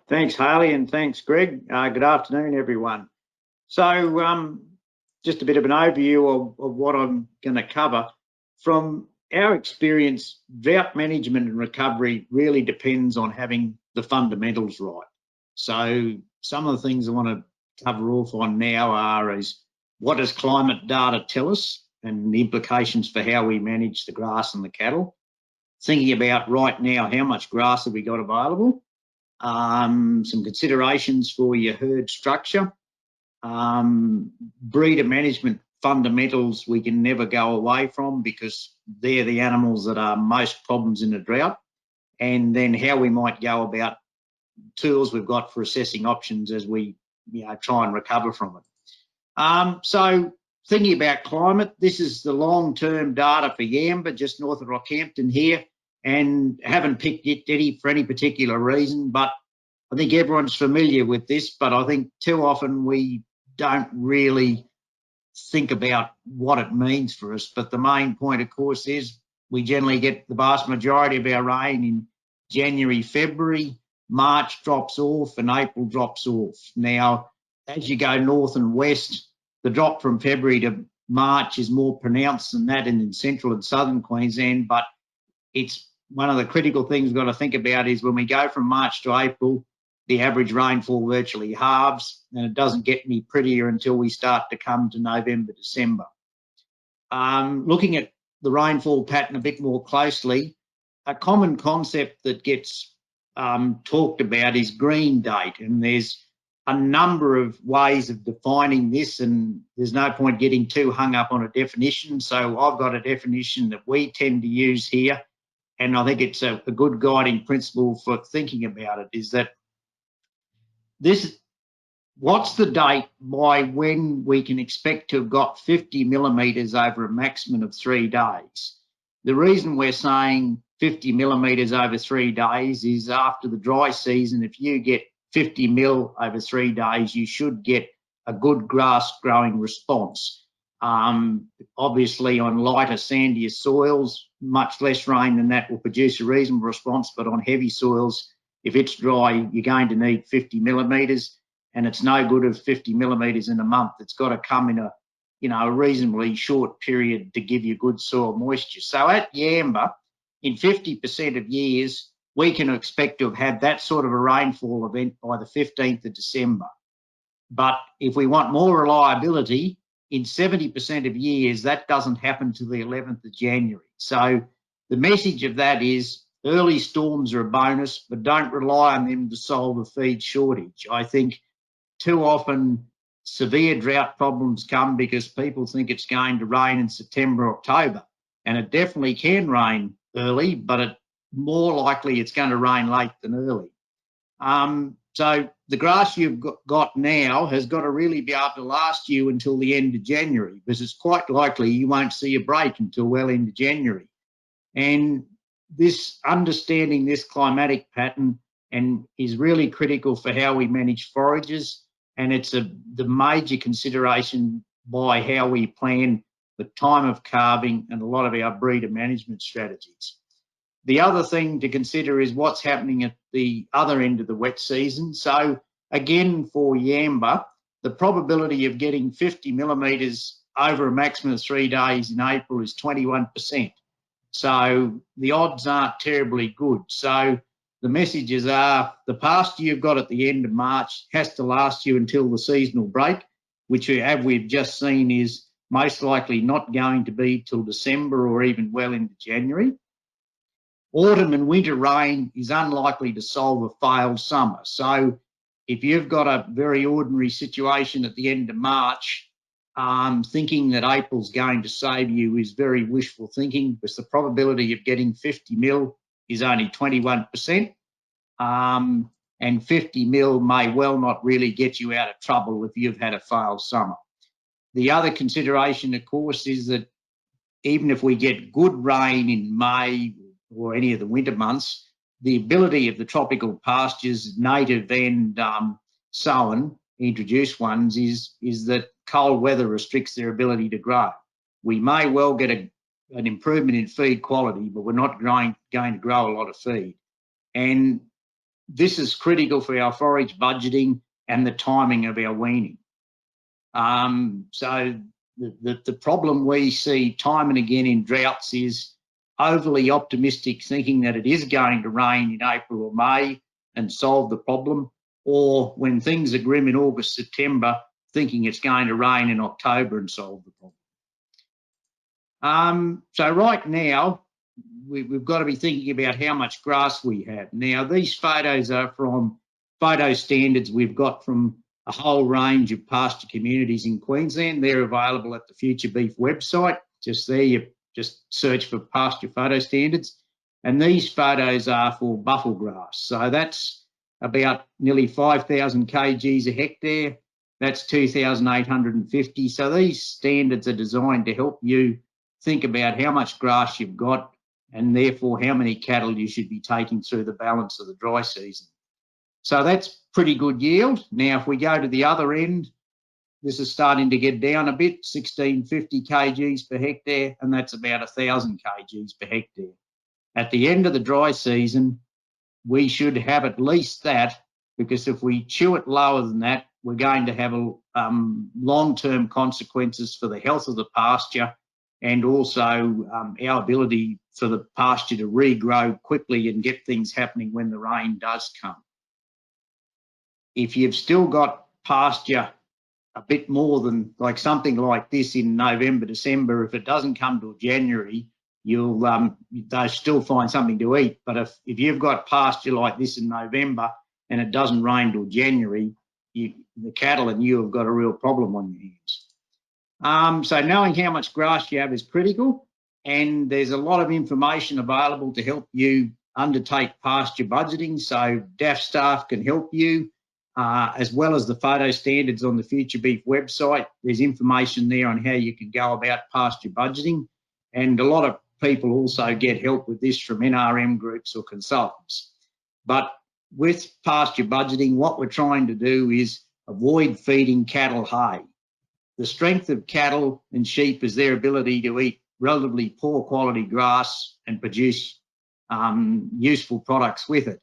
Thanks, Harley, and thanks, Greg. Good afternoon, everyone. So, just a bit of an overview of what I'm going to cover. From our experience, drought management and recovery really depends on having the fundamentals right. So, some of the things I want to cover off on now is what does climate data tell us and the implications for how we manage the grass and the cattle. Thinking about right now, how much grass have we got available? Some considerations for your herd structure, breeder management fundamentals we can never go away from because they're the animals that are most problems in a drought, and then how we might go about tools we've got for assessing options as we try and recover from it. So thinking about climate, this is the long-term data for Yamba, just north of Rockhampton here, and haven't picked it for any particular reason, but I think everyone's familiar with this, but I think too often we don't really think about what it means for us. But the main point, of course, is we generally get the vast majority of our rain in January, February, March drops off and April drops off. Now, as you go north and west, the drop from February to March is more pronounced than that in central and southern Queensland, but it's one of the critical things we've got to think about is when we go from March to April, the average rainfall virtually halves, and it doesn't get any prettier until we start to come to November, December. Looking at the rainfall pattern a bit more closely, a common concept that gets talked about is green date, and there's a number of ways of defining this, and there's no point getting too hung up on a definition. So I've got a definition that we tend to use here, and I think it's a good guiding principle for thinking about it, is that what's the date by when we can expect to have got 50 millimetres over a maximum of 3 days? The reason we're saying 50 millimetres over 3 days is after the dry season, if you get 50 mil over 3 days, you should get a good grass growing response. Obviously on lighter, sandier soils, much less rain than that will produce a reasonable response, but on heavy soils, if it's dry, you're going to need 50 millimetres, and it's no good of 50 millimetres in a month. It's got to come in a reasonably short period to give you good soil moisture. So at Yamba, in 50% of years, we can expect to have had that sort of a rainfall event by the 15th of December. But if we want more reliability, in 70% of years, that doesn't happen till the 11th of January. So the message of that is early storms are a bonus, but don't rely on them to solve a feed shortage. I think too often severe drought problems come because people think it's going to rain in September, October, and it definitely can rain early, but more likely it's going to rain late than early. So the grass you've got now has got to really be able to last you until the end of January, because it's quite likely you won't see a break until well into January. And this understanding this climatic pattern is really critical for how we manage forages, and it's the major consideration by how we plan the time of calving and a lot of our breeder management strategies. The other thing to consider is what's happening at the other end of the wet season. So again, for Yamba, the probability of getting 50 millimetres over a maximum of 3 days in April is 21%. So the odds aren't terribly good. So the messages are the pasture you've got at the end of March has to last you until the seasonal break, which we've just seen is most likely not going to be till December or even well into January. Autumn and winter rain is unlikely to solve a failed summer. So if you've got a very ordinary situation at the end of March, thinking that April's going to save you is very wishful thinking, because the probability of getting 50 mil is only 21%, and 50 mil may well not really get you out of trouble if you've had a failed summer. The other consideration, of course, is that even if we get good rain in May or any of the winter months, the ability of the tropical pastures, native and sown, introduced ones, is that cold weather restricts their ability to grow. We may well get an improvement in feed quality, but we're not going to grow a lot of feed. And this is critical for our forage budgeting and the timing of our weaning. So the problem we see time and again in droughts is overly optimistic, thinking that it is going to rain in April or May and solve the problem, or when things are grim in August, September, thinking it's going to rain in October and solve the problem. So right now, we've got to be thinking about how much grass we have. Now, these photos are from photo standards we've got from a whole range of pasture communities in Queensland. They're available at the Future Beef website. Just there, you just search for pasture photo standards. And these photos are for buffel grass. So that's about nearly 5,000 kgs a hectare. That's 2,850. So these standards are designed to help you think about how much grass you've got and therefore how many cattle you should be taking through the balance of the dry season. So that's pretty good yield. Now, if we go to the other end, this is starting to get down a bit, 1,650 kgs per hectare, and that's about 1,000 kgs per hectare. At the end of the dry season, we should have at least that, because if we chew it lower than that, we're going to have long-term consequences for the health of the pasture and also our ability for the pasture to regrow quickly and get things happening when the rain does come. If you've still got pasture a bit more than like something like this in November, December, if it doesn't come till January, they'll still find something to eat. But if you've got pasture like this in November and it doesn't rain till January, the cattle and you have got a real problem on your hands. So knowing how much grass you have is critical, and there's a lot of information available to help you undertake pasture budgeting. So DAF staff can help you, as well as the photo standards on the Future Beef website. There's information there on how you can go about pasture budgeting, and a lot of people also get help with this from NRM groups or consultants. But with pasture budgeting, what we're trying to do is avoid feeding cattle hay. The strength of cattle and sheep is their ability to eat relatively poor quality grass and produce useful products with it.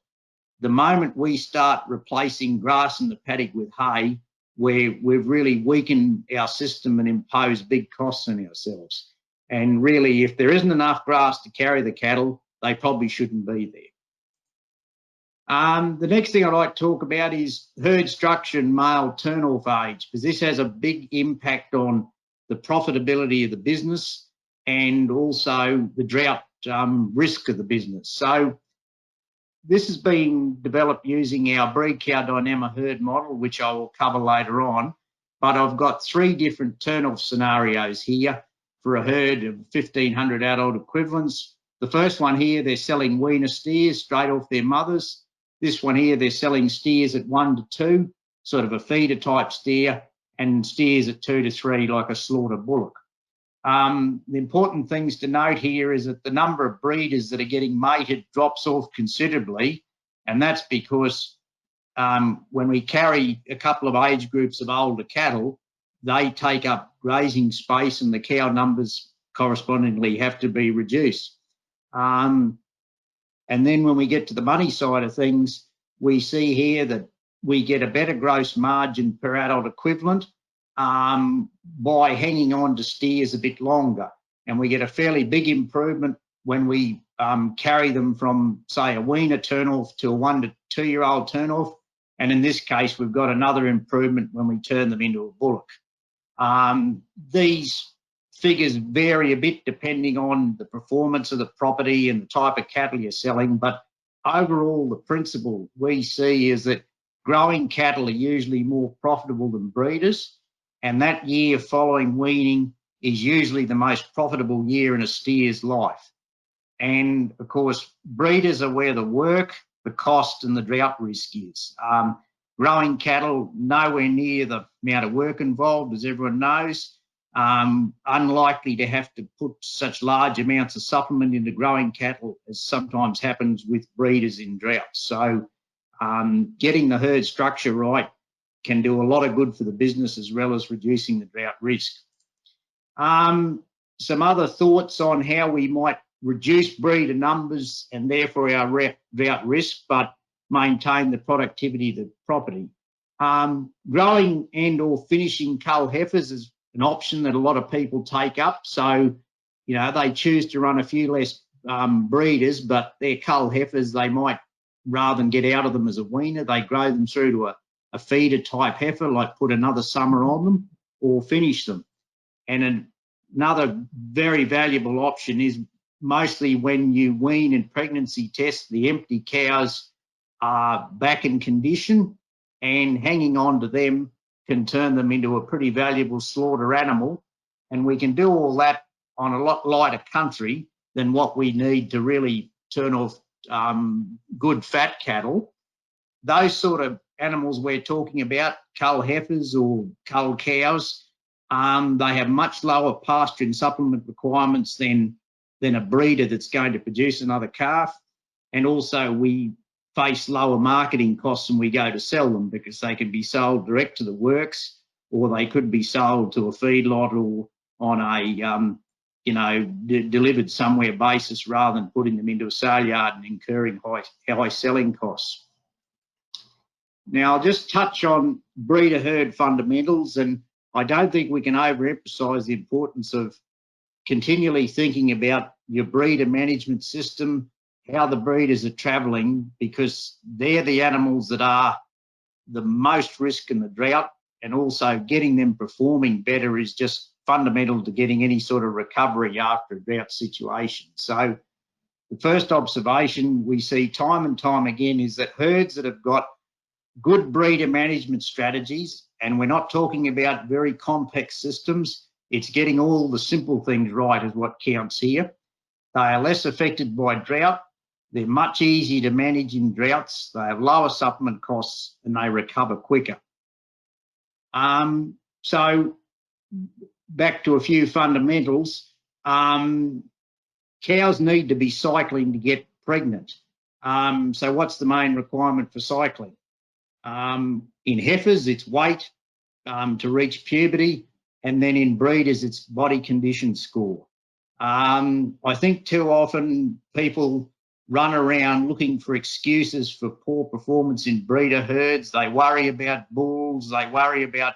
The moment we start replacing grass in the paddock with hay, we've really weakened our system and imposed big costs on ourselves. And really, if there isn't enough grass to carry the cattle, they probably shouldn't be there. The next thing I'd like to talk about is herd structure and male turnoff age, because this has a big impact on the profitability of the business and also the drought risk of the business. So this is being developed using our BreedCow Dynama herd model, which I will cover later on. But I've got 3 different turnoff scenarios here for a herd of 1,500 adult equivalents. The first one here, they're selling weaner steers straight off their mothers. This one here, they're selling steers at 1 to 2, sort of a feeder type steer, and steers at 2 to 3, like a slaughter bullock. The important things to note here is that the number of breeders that are getting mated drops off considerably, and that's because when we carry a couple of age groups of older cattle, they take up grazing space and the cow numbers correspondingly have to be reduced. And then when we get to the money side of things, we see here that we get a better gross margin per adult equivalent by hanging on to steers a bit longer. And we get a fairly big improvement when we carry them from, say, a weaner turnoff to a 1 to 2 year old turnoff. And in this case, we've got another improvement when we turn them into a bullock. These figures vary a bit depending on the performance of the property and the type of cattle you're selling, but overall the principle we see is that growing cattle are usually more profitable than breeders, and that year following weaning is usually the most profitable year in a steer's life. And of course, breeders are where the work, the cost and the drought risk is. Growing cattle, nowhere near the amount of work involved, as everyone knows. Unlikely to have to put such large amounts of supplement into growing cattle as sometimes happens with breeders in drought. So getting the herd structure right can do a lot of good for the business as well as reducing the drought risk. Some other thoughts on how we might reduce breeder numbers and therefore our drought risk, but maintain the productivity of the property. Growing and or finishing cull heifers is an option that a lot of people take up. So, you know, they choose to run a few less breeders, but their cull heifers, they might, rather than get out of them as a weaner, they grow them through to a feeder type heifer, like put another summer on them or finish them. And another very valuable option is mostly when you wean and pregnancy test, the empty cows are back in condition, and hanging on to them can turn them into a pretty valuable slaughter animal. And we can do all that on a lot lighter country than what we need to really turn off good fat cattle. Those sort of animals we're talking about, cull heifers or cull cows, they have much lower pasture and supplement requirements than a breeder that's going to produce another calf. And also we face lower marketing costs when we go to sell them, because they can be sold direct to the works, or they could be sold to a feedlot or on a delivered somewhere basis, rather than putting them into a sale yard and incurring high selling costs. Now, I'll just touch on breeder herd fundamentals, and I don't think we can overemphasise the importance of continually thinking about your breeder management system, how the breeders are travelling, because they're the animals that are the most risk in the drought, and also getting them performing better is just fundamental to getting any sort of recovery after a drought situation. So the first observation we see time and time again is that herds that have got good breeder management strategies, and we're not talking about very complex systems, it's getting all the simple things right is what counts here. They are less affected by drought, they're much easier to manage in droughts, they have lower supplement costs, and they recover quicker. So back to a few fundamentals. Cows need to be cycling to get pregnant. So what's the main requirement for cycling? In heifers, it's weight to reach puberty, and then in breeders, it's body condition score. I think too often people run around looking for excuses for poor performance in breeder herds. They worry about bulls, they worry about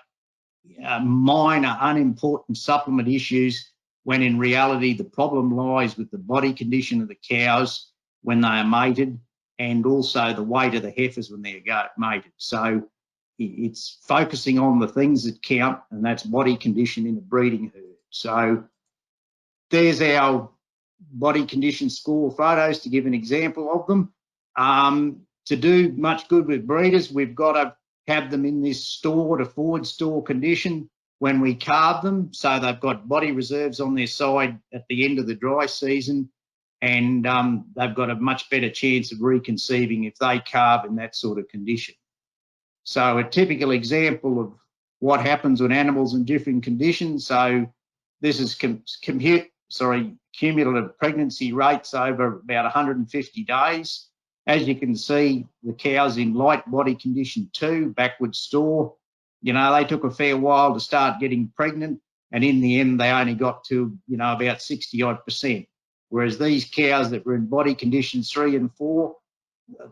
minor, unimportant supplement issues, when in reality the problem lies with the body condition of the cows when they are mated, and also the weight of the heifers when they're mated. So it's focusing on the things that count, and that's body condition in a breeding herd. So there's our body condition score photos to give an example of them. To do much good with breeders, we've got to have them in this store to forward store condition when we calve them, so they've got body reserves on their side at the end of the dry season, and they've got a much better chance of reconceiving if they calve in that sort of condition. So a typical example of what happens when animals in different conditions. So this is cumulative pregnancy rates over about 150 days. As you can see, the cows in light body condition 2, backward store, you know, they took a fair while to start getting pregnant, and in the end they only got to, you know, about 60-odd%. Whereas these cows that were in body conditions 3 and 4,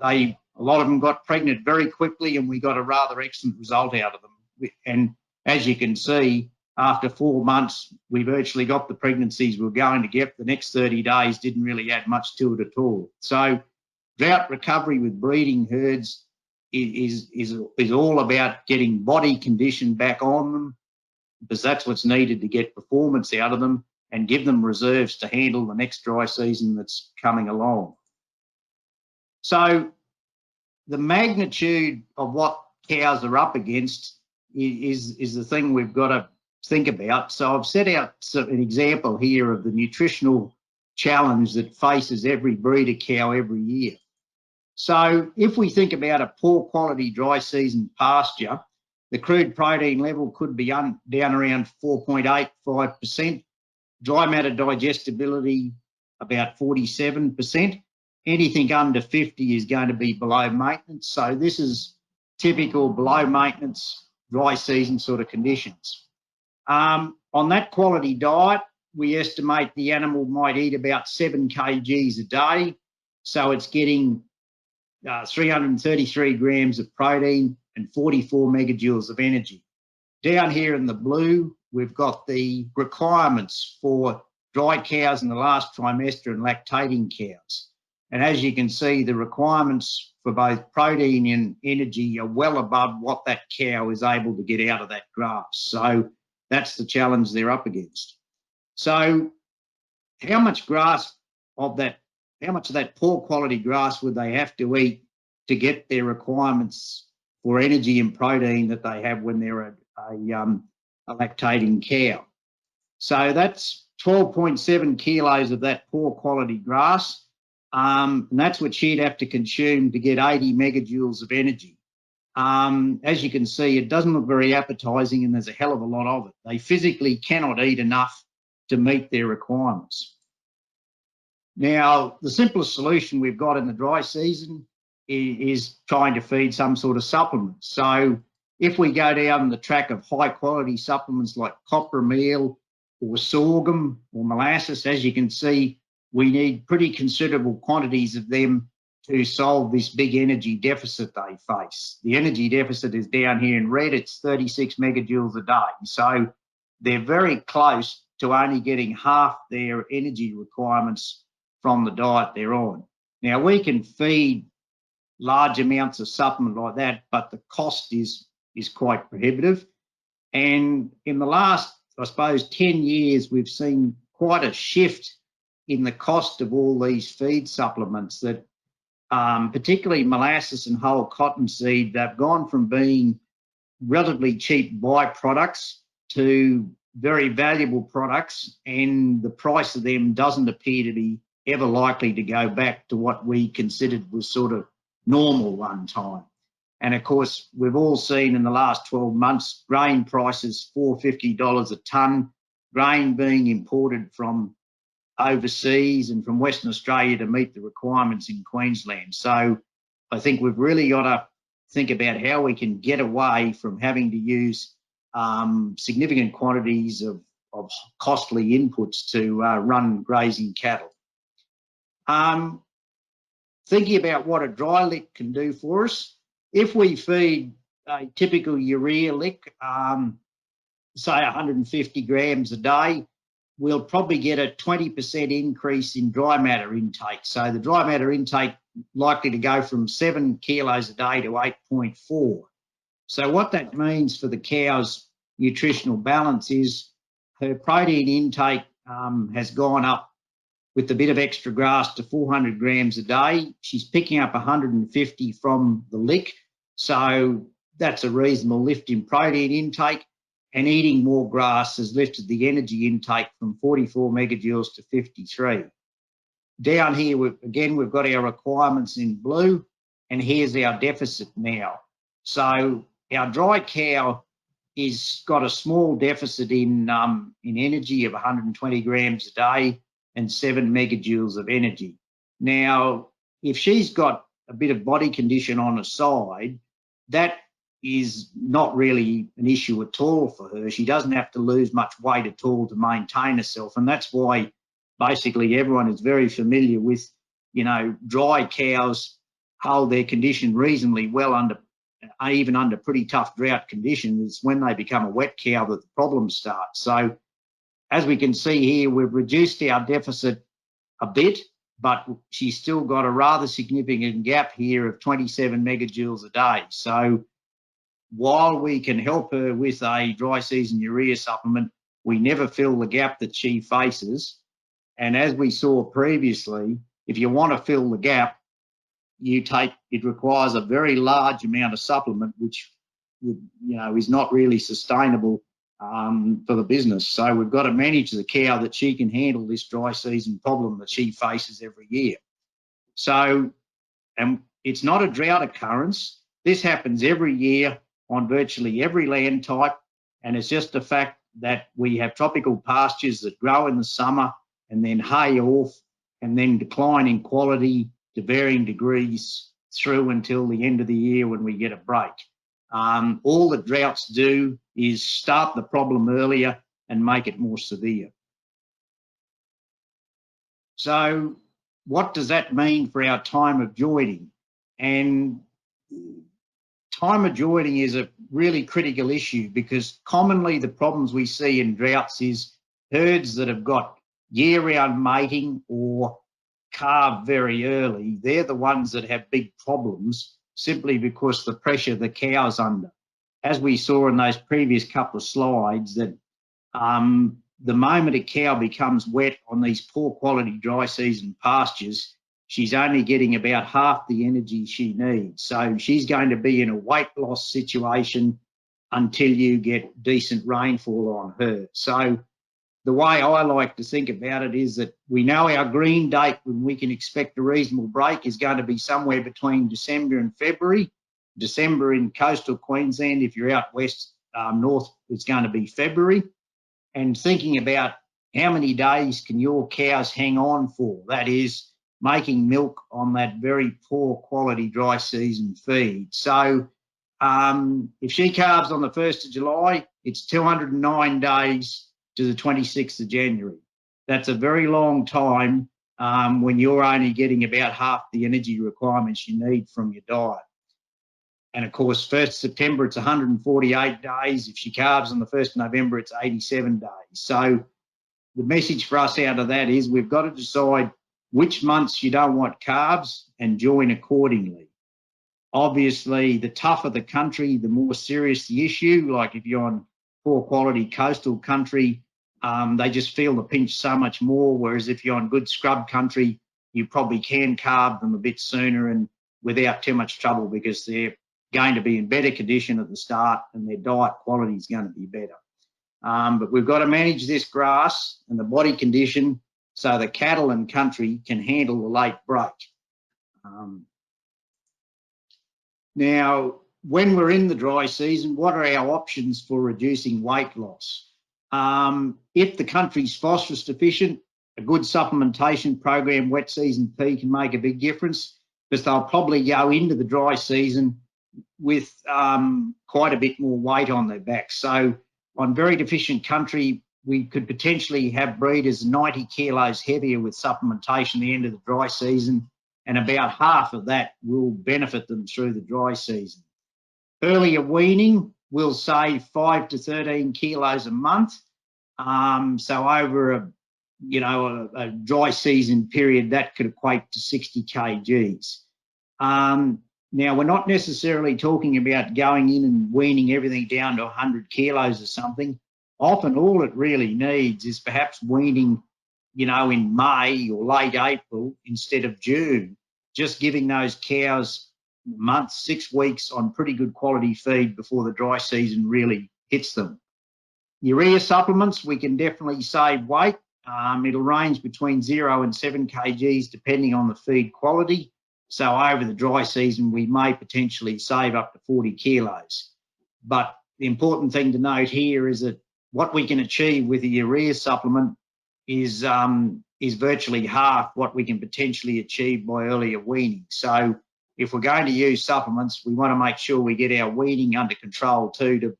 a lot of them got pregnant very quickly, and we got a rather excellent result out of them. And as you can see, after 4 months, we virtually got the pregnancies we were going to get. The next 30 days didn't really add much to it at all. So drought recovery with breeding herds is all about getting body condition back on them, because that's what's needed to get performance out of them and give them reserves to handle the next dry season that's coming along. So the magnitude of what cows are up against is the thing we've got to think about. So I've set out an example here of the nutritional challenge that faces every breeder cow every year. So if we think about a poor quality dry season pasture, the crude protein level could be down around 4.85%, dry matter digestibility about 47%. Anything under 50 is going to be below maintenance. So this is typical below maintenance dry season sort of conditions. On that quality diet, we estimate the animal might eat about 7 kgs a day. So it's getting 333 grams of protein and 44 megajoules of energy. Down here in the blue, we've got the requirements for dry cows in the last trimester and lactating cows. And as you can see, the requirements for both protein and energy are well above what that cow is able to get out of that grass. So that's the challenge they're up against. So how much of that poor quality grass would they have to eat to get their requirements for energy and protein that they have when they're a lactating cow? So that's 12.7 kilos of that poor quality grass. And that's what she'd have to consume to get 80 megajoules of energy. As you can see, it doesn't look very appetizing and there's a hell of a lot of it. They physically cannot eat enough to meet their requirements. Now, the simplest solution we've got in the dry season is trying to feed some sort of supplement. So if we go down the track of high quality supplements like copra meal or sorghum or molasses, as you can see, we need pretty considerable quantities of them to solve this big energy deficit they face. The energy deficit is down here in red, it's 36 megajoules a day. So they're very close to only getting half their energy requirements from the diet they're on. Now, we can feed large amounts of supplement like that, but the cost is quite prohibitive. And in the last, I suppose, 10 years, we've seen quite a shift in the cost of all these feed supplements that particularly molasses and whole cottonseed, they've gone from being relatively cheap byproducts to very valuable products, and the price of them doesn't appear to be ever likely to go back to what we considered was sort of normal one time. And of course, we've all seen in the last 12 months, grain prices $450 a tonne, grain being imported from overseas and from Western Australia to meet the requirements in Queensland. So I think we've really got to think about how we can get away from having to use significant quantities of costly inputs to run grazing cattle. Thinking about what a dry lick can do for us, if we feed a typical urea lick, say 150 grams a day, we'll probably get a 20% increase in dry matter intake. So the dry matter intake likely to go from 7 kilos a day to 8.4. So what that means for the cow's nutritional balance is her protein intake has gone up with a bit of extra grass to 400 grams a day. She's picking up 150 from the lick. So that's a reasonable lift in protein intake, and eating more grass has lifted the energy intake from 44 megajoules to 53. Down here, we've got our requirements in blue, and here's our deficit now. So our dry cow is got a small deficit in energy of 120 grams a day and 7 megajoules of energy. Now, if she's got a bit of body condition on her side, that is not really an issue at all for her. She doesn't have to lose much weight at all to maintain herself. And that's why basically everyone is very familiar with, dry cows hold their condition reasonably well even under pretty tough drought conditions. It's when they become a wet cow that the problems start. So as we can see here, we've reduced our deficit a bit, but she's still got a rather significant gap here of 27 megajoules a day. So while we can help her with a dry season urea supplement, we never fill the gap that she faces. And as we saw previously, if you want to fill the gap, it requires a very large amount of supplement, which is not really sustainable for the business. So we've got to manage the cow that she can handle this dry season problem that she faces every year. So, and it's not a drought occurrence. This happens every year on virtually every land type, and it's just the fact that we have tropical pastures that grow in the summer and then hay off and then decline in quality to varying degrees through until the end of the year when we get a break. All that droughts do is start the problem earlier and make it more severe. So what does that mean for our time of joining? And time of joining is a really critical issue, because commonly the problems we see in droughts is herds that have got year-round mating or calve very early. They're the ones that have big problems simply because the pressure the cow's under. As we saw in those previous couple of slides, that the moment a cow becomes wet on these poor quality dry season pastures, she's only getting about half the energy she needs. So she's going to be in a weight loss situation until you get decent rainfall on her. So the way I like to think about it is that we know our green date when we can expect a reasonable break is going to be somewhere between December and February. December in coastal Queensland, if you're out west, north, it's going to be February. And thinking about how many days can your cows hang on for, that is, making milk on that very poor quality dry season feed. So if she calves on the 1st of July, it's 209 days to the 26th of January. That's a very long time when you're only getting about half the energy requirements you need from your diet. And of course, 1st September, it's 148 days. If she calves on the 1st of November, it's 87 days. So the message for us out of that is we've got to decide which months you don't want calves and join accordingly. Obviously, the tougher the country, the more serious the issue. Like if you're on poor quality coastal country, they just feel the pinch so much more. Whereas if you're on good scrub country, you probably can calve them a bit sooner and without too much trouble, because they're going to be in better condition at the start and their diet quality is going to be better. But we've got to manage this grass and the body condition so the cattle and country can handle the late break. Now, when we're in the dry season, what are our options for reducing weight loss? If the country's phosphorus deficient, a good supplementation program, wet season P, can make a big difference, because they'll probably go into the dry season with quite a bit more weight on their backs. So on very deficient country, we could potentially have breeders 90 kilos heavier with supplementation at the end of the dry season, and about half of that will benefit them through the dry season. Earlier weaning will save 5 to 13 kilos a month. So over a dry season period, that could equate to 60 kgs. Now, we're not necessarily talking about going in and weaning everything down to 100 kilos or something. Often all it really needs is perhaps weaning, in May or late April instead of June, just giving those cows months, 6 weeks on pretty good quality feed before the dry season really hits them. Urea supplements, we can definitely save weight. It'll range between 0 and 7 kgs depending on the feed quality. So over the dry season, we may potentially save up to 40 kilos. But the important thing to note here is that what we can achieve with a urea supplement is virtually half what we can potentially achieve by earlier weaning. So if we're going to use supplements, we want to make sure we get our weaning under control too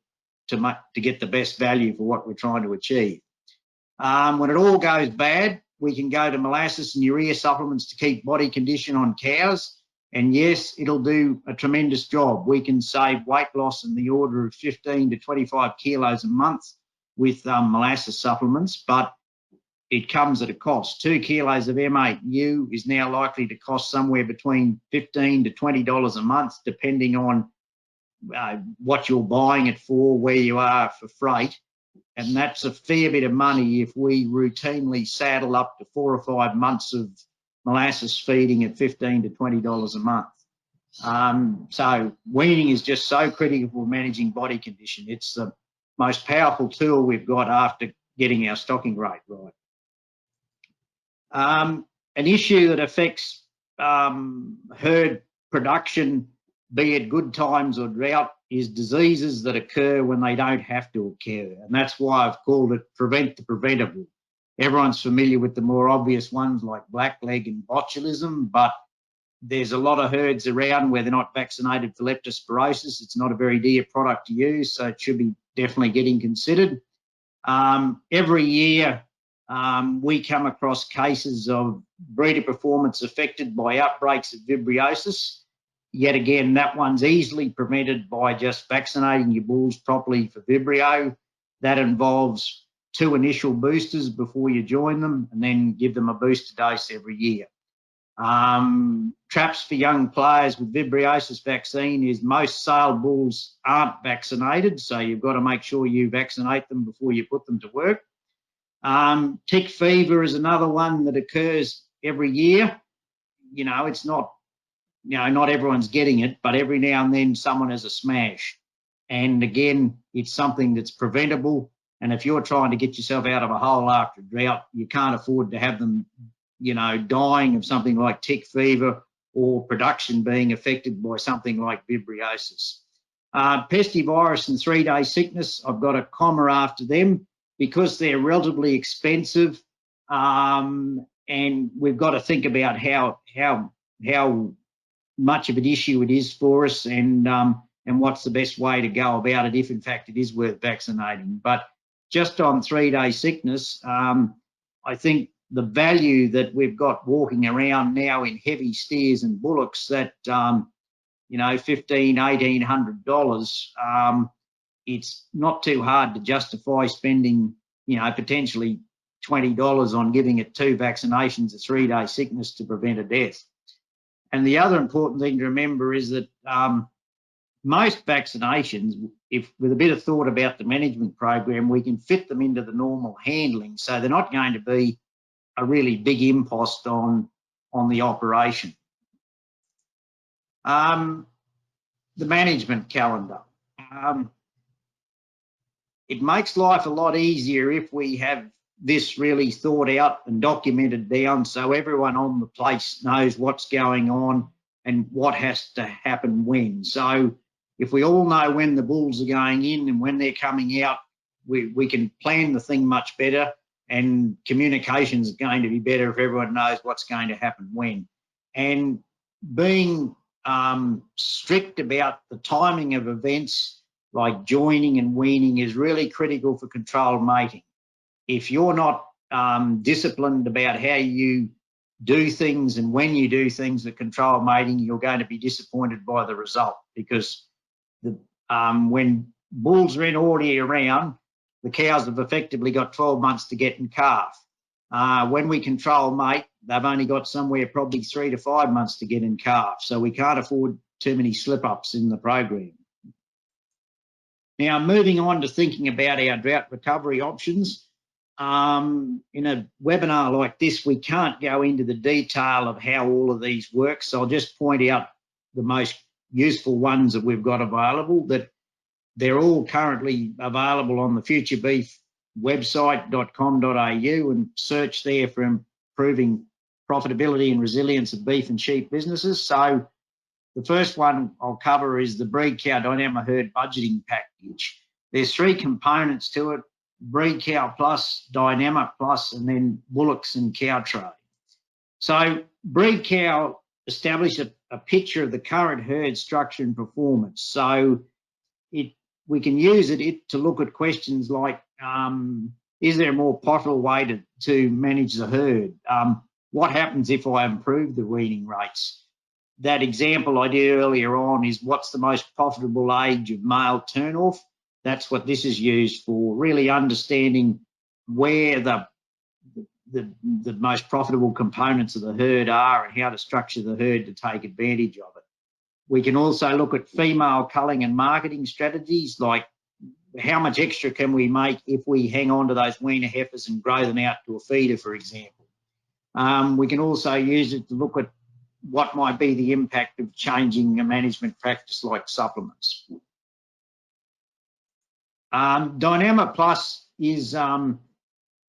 to get the best value for what we're trying to achieve. When it all goes bad, we can go to molasses and urea supplements to keep body condition on cows. And yes, it'll do a tremendous job. We can save weight loss in the order of 15 to 25 kilos a month with molasses supplements, but it comes at a cost. 2 kilos of M8U is now likely to cost somewhere between $15 to $20 a month, depending on what you're buying it for, where you are for freight. And that's a fair bit of money if we routinely saddle up to 4 or 5 months of molasses feeding at $15 to $20 a month. So weaning is just so critical for managing body condition. It's the most powerful tool we've got after getting our stocking rate right. An issue that affects herd production, be it good times or drought, is diseases that occur when they don't have to occur. And that's why I've called it prevent the preventable. Everyone's familiar with the more obvious ones like blackleg and botulism, but there's a lot of herds around where they're not vaccinated for leptospirosis. It's not a very dear product to use, so it should be definitely getting considered. Every year we come across cases of breeder performance affected by outbreaks of vibriosis. yet again, that one's easily prevented by just vaccinating your bulls properly for Vibrio. That involves 2 initial boosters before you join them, and then give them a booster dose every year. Traps for young players with vibriosis vaccine is most sale bulls aren't vaccinated, so you've got to make sure you vaccinate them before you put them to work. Tick fever is another one that occurs every year. You know, it's not, you know, not everyone's getting it, but every now and then someone has a smash. And again, it's something that's preventable. And if you're trying to get yourself out of a hole after drought, you can't afford to have them, you know, dying of something like tick fever or production being affected by something like vibriosis. Pestivirus and 3-day sickness, I've got a comma after them because they're relatively expensive, and we've got to think about how much of an issue it is for us, and what's the best way to go about it if in fact it is worth vaccinating. But just on 3-day sickness, I think the value that we've got walking around now in heavy steers and bullocks that, you know, $1,500, $1,800, it's not too hard to justify spending, you know, potentially $20 on giving it 2 vaccinations of 3-day sickness to prevent a death. And the other important thing to remember is that most vaccinations, if with a bit of thought about the management program, we can fit them into the normal handling, so they're not going to be a really big impost on the operation. The management calendar. It makes life a lot easier if we have this really thought out and documented down, so everyone on the place knows what's going on and what has to happen when. So if we all know when the bulls are going in and when they're coming out, we can plan the thing much better, and communication is going to be better if everyone knows what's going to happen when. And being strict about the timing of events like joining and weaning is really critical for controlled mating. If you're not disciplined about how you do things and when you do things at controlled mating, you're going to be disappointed by the result, because when bulls are in order year round, the cows have effectively got 12 months to get in calf. When we control mate, they've only got somewhere probably 3 to 5 months to get in calf, so we can't afford too many slip-ups in the program. Now, moving on to thinking about our drought recovery options. In a webinar like this, we can't go into the detail of how all of these work, so I'll just point out the most useful ones that we've got available, that they're all currently available on the Future Beef website.com.au, and search there for improving profitability and resilience of beef and sheep businesses. So the first one I'll cover is the BreedCow Dynama herd budgeting package. There's 3 components to it: BreedCow Plus, Dynamaplus, and then Bullocks and Cowtrade. So BreedCow established a picture of the current herd structure and performance. So we can use it to look at questions like, is there a more profitable way to manage the herd? What happens if I improve the weaning rates? That example I did earlier on is what's the most profitable age of male turnoff? That's what this is used for, really understanding where the most profitable components of the herd are and how to structure the herd to take advantage of it. We can also look at female culling and marketing strategies, like how much extra can we make if we hang on to those weaner heifers and grow them out to a feeder, for example. We can also use it to look at what might be the impact of changing a management practice like supplements. Dynamaplus is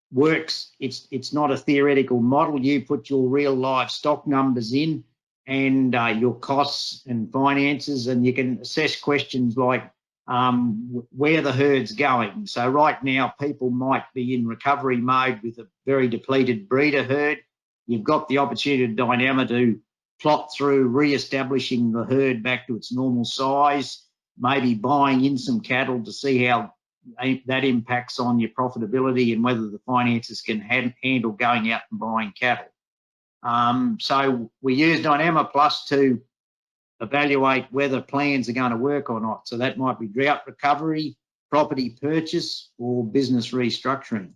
works. It's not a theoretical model. You put your real live stock numbers in and your costs and finances, and you can assess questions like where the herd's going. So right now people might be in recovery mode with a very depleted breeder herd. You've got the opportunity of Dynama to plot through re-establishing the herd back to its normal size, maybe buying in some cattle to see how that impacts on your profitability and whether the finances can handle going out and buying cattle. So we use Dynamaplus to evaluate whether plans are going to work or not. So that might be drought recovery, property purchase, or business restructuring.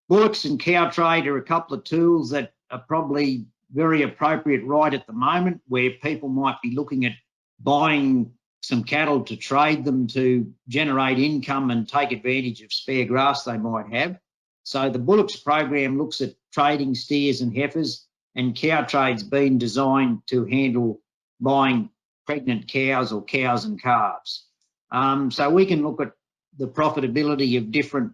Bullocks and Cowtrade are a couple of tools that are probably very appropriate right at the moment, where people might be looking at buying some cattle to trade them to generate income and take advantage of spare grass they might have. So the Bullocks program looks at trading steers and heifers, and Cowtrade's been designed to handle buying pregnant cows or cows and calves. So we can look at the profitability of different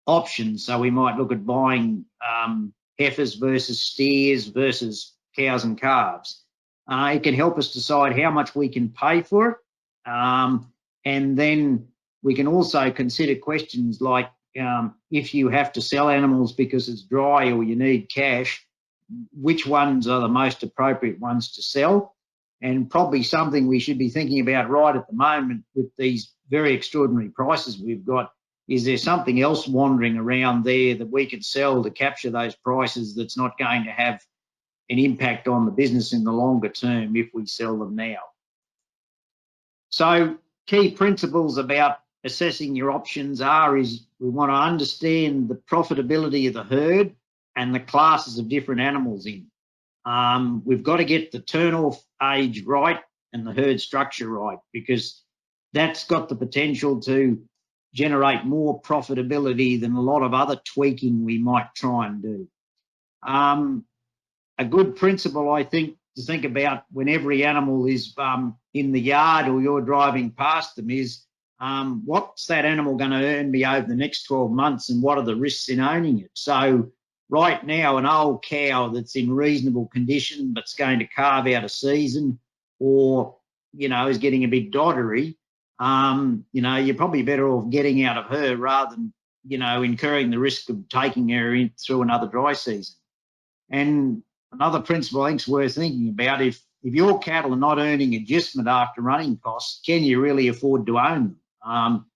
options. So we might look at buying heifers versus steers versus cows and calves. It can help us decide how much we can pay for it. And then we can also consider questions like if you have to sell animals because it's dry or you need cash, which ones are the most appropriate ones to sell? And probably something we should be thinking about right at the moment with these very extraordinary prices we've got, is there something else wandering around there that we could sell to capture those prices that's not going to have an impact on the business in the longer term if we sell them now? So key principles about assessing your options is we want to understand the profitability of the herd and the classes of different animals in. We've got to get the turn-off age right and the herd structure right, because that's got the potential to generate more profitability than a lot of other tweaking we might try and do. A good principle, I think, to think about when every animal is in the yard or you're driving past them is what's that animal going to earn me over the next 12 months and what are the risks in owning it? So right now, an old cow that's in reasonable condition but's going to carve out a season or, you know, is getting a bit doddery, you know, you're probably better off getting out of her rather than, you know, incurring the risk of taking her through another dry season. And another principle I think is worth thinking about, if your cattle are not earning adjustment after running costs, can you really afford to own them?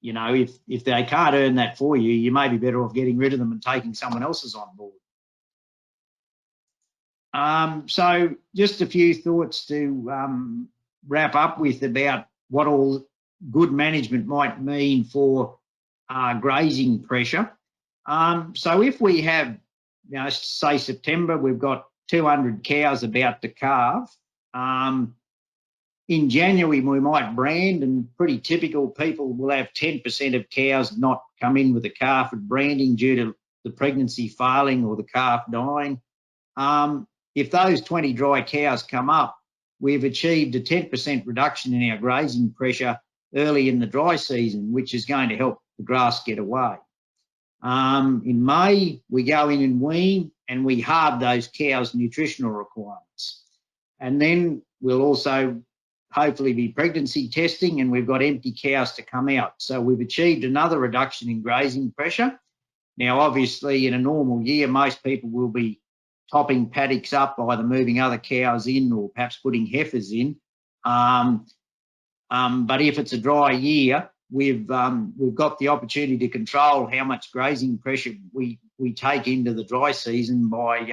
You know, if they can't earn that for you, you may be better off getting rid of them and taking someone else's on board. So just a few thoughts to wrap up with about what all good management might mean for grazing pressure. So if we have, you know, say September, we've got 200 cows about to calve. In January, we might brand, and pretty typical, people will have 10% of cows not come in with a calf at branding due to the pregnancy failing or the calf dying. If those 20 dry cows come up, we've achieved a 10% reduction in our grazing pressure early in the dry season, which is going to help the grass get away. In May, we go in and wean, and we halve those cows' nutritional requirements. And then we'll also hopefully be pregnancy testing, and we've got empty cows to come out. So we've achieved another reduction in grazing pressure. Now, obviously, in a normal year, most people will be topping paddocks up, either moving other cows in or perhaps putting heifers in. But if it's a dry year, we've got the opportunity to control how much grazing pressure we take into the dry season by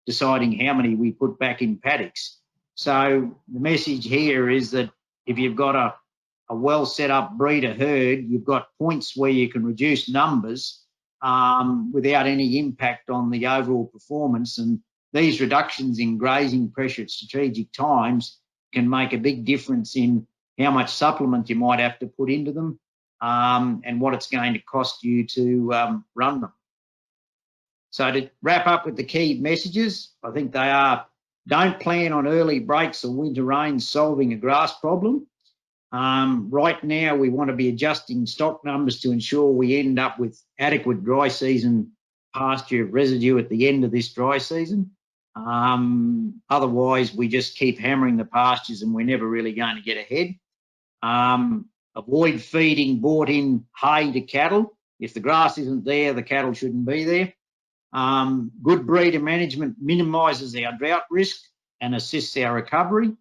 deciding how many we put back in paddocks. So the message here is that if you've got a well set up breeder herd, you've got points where you can reduce numbers without any impact on the overall performance. And these reductions in grazing pressure at strategic times can make a big difference in how much supplement you might have to put into them and what it's going to cost you to run them. So to wrap up with the key messages, I think they are: don't plan on early breaks or winter rains solving a grass problem. Right now, we want to be adjusting stock numbers to ensure we end up with adequate dry season pasture residue at the end of this dry season. Otherwise, we just keep hammering the pastures and we're never really going to get ahead. Avoid feeding bought-in hay to cattle. If the grass isn't there, the cattle shouldn't be there. Good breeder management minimises our drought risk and assists our recovery.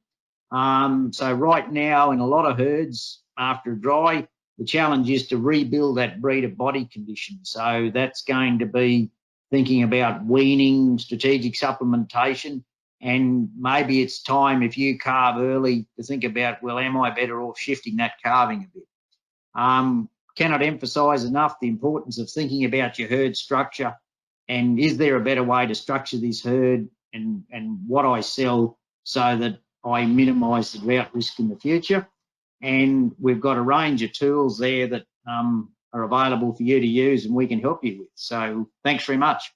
So right now, in a lot of herds, after dry, the challenge is to rebuild that breeder body condition. So that's going to be thinking about weaning, strategic supplementation, And maybe it's time, if you calve early, to think about, well, am I better off shifting that calving a bit? Cannot emphasise enough the importance of thinking about your herd structure, and is there a better way to structure this herd and what I sell so that I minimise the drought risk in the future. And we've got a range of tools there that are available for you to use and we can help you with. So thanks very much.